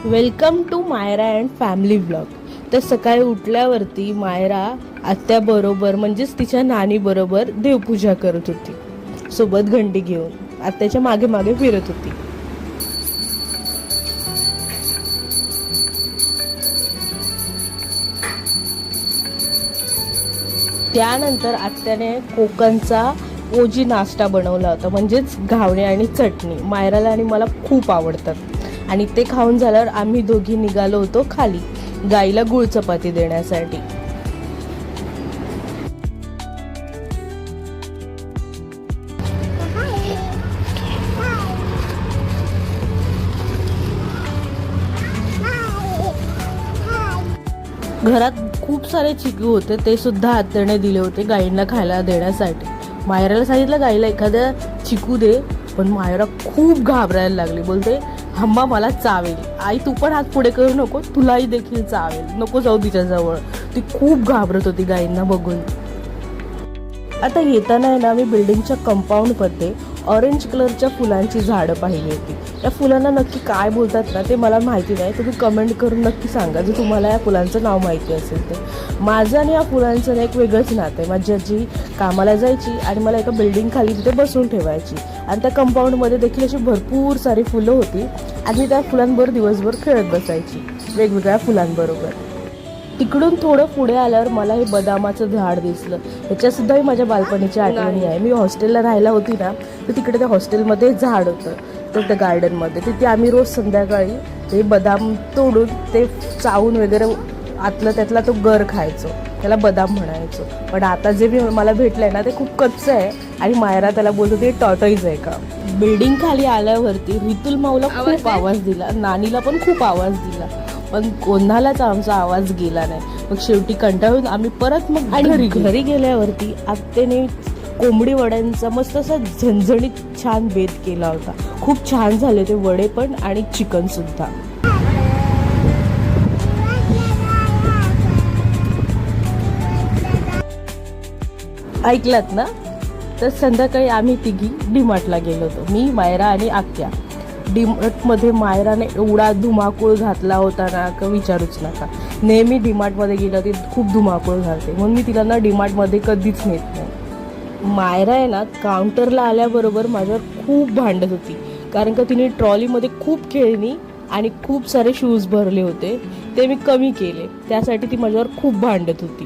Welcome to Myra and family vlog. तर सकाळी उठल्यावरती मायरा आत्याबरोबर म्हणजेच तिच्या नानीबरोबर देवपूजा करत होती. सोबत घंटी घेऊन आत्याच्या मागे मागे फिरत होती. त्यानंतर आत्याने कोकणचा ओजी नाश्ता बनवला होता, म्हणजेच घावणे आणि चटणी. मायराला आणि मला खूप आवडतात. आणि ते खाऊन झाल्यावर आम्ही दोघी निघालो होतो खाली गाईला गुळ चपाती देण्यासाठी. घरात खूप सारे चिकू होते, ते सुद्धा आत्याने दिले होते गाईंना खायला देण्यासाठी. मायराला सांगितलं गाईला एखाद्या चिकू दे, पण मायरा खूप घाबरायला लागली. बोलते हम्मा मला चावेल. आई तू पण हात पुढे करू नको, तुलाही देखील चावेल, नको जाऊ तिच्याजवळ. ती खूप घाबरत होती गाईंना बघून. आता येताना आहे ना, मी बिल्डिंगच्या कंपाऊंडमध्ये ऑरेंज कलरच्या फुलांची झाडं पाहिली होती. या फुलांना नक्की काय बोलतात ना ते मला माहिती नाही, तुम्ही कमेंट करून नक्की सांगा जर तुम्हाला या फुलांचं नाव माहिती असेल तर. माझं आणि या फुलांचं एक वेगळंच नातं आहे. माझी आजी कामाला जायची आणि मला एका बिल्डिंग खाली तिथे बसून ठेवायची, आणि त्या कंपाऊंडमध्ये देखील अशी भरपूर सारी फुलं होती, आणि त्या फुलांबरोबर दिवसभर खेळत बसायची वेगवेगळ्या फुलांबरोबर. तिकडून थोडं पुढे आल्यावर मला हे बदामाचं झाड दिसलं. ह्याच्यासुद्धाही माझ्या बालपणीची आठवणी आहे. मी हॉस्टेलला राहायला होती ना, तर तिकडे त्या हॉस्टेलमध्ये झाड होतं, तर त्या गार्डनमध्ये तिथे आम्ही रोज संध्याकाळी ते बदाम तोडून ते चावून वगैरे आतला त्यातला तो गर खायचो, त्याला बदाम म्हणायचो. पण आता जे मला भेटलंय ना ते खूप कच्चं आहे, आणि मायरा त्याला बोलतो ते टॉटॉईज आहे का. बिल्डिंग खाली आल्यावरती रितुल माऊला खूप आवाज दिला, नानीला पण खूप आवाज दिला, पण कोणालाच आमचा आवाज गेला नाही. मग शेवटी कंटाळून आम्ही परत मग घरी गेल्यावरती आत्याने कोंबडी वड्यांचा मस्त असा झणझणीत छान बेत केला होता. खूप छान झाले ते वडे पण, आणि चिकन सुद्धा. ऐकलात ना. तर संध्याकाळी आम्ही तिघी डीमार्टला गेलो होतो, मी, मायरा आणि आत्या. डीमार्टमध्ये मायराने एवढा धुमाकूळ घातला होता ना का विचारूच नका. नेहमी डीमार्टमध्ये गेलं ती खूप धुमाकूळ घालते, म्हणून मी तिला ना डीमार्टमध्ये कधीच नेत नाही. मायरा आहे ना काउंटरला आल्याबरोबर माझ्यावर खूप भांडत होती, कारण का तिने ट्रॉलीमध्ये खूप खेळणी आणि खूप सारे शूज भरले होते, ते मी कमी केले, त्यासाठी ती माझ्यावर खूप भांडत होती.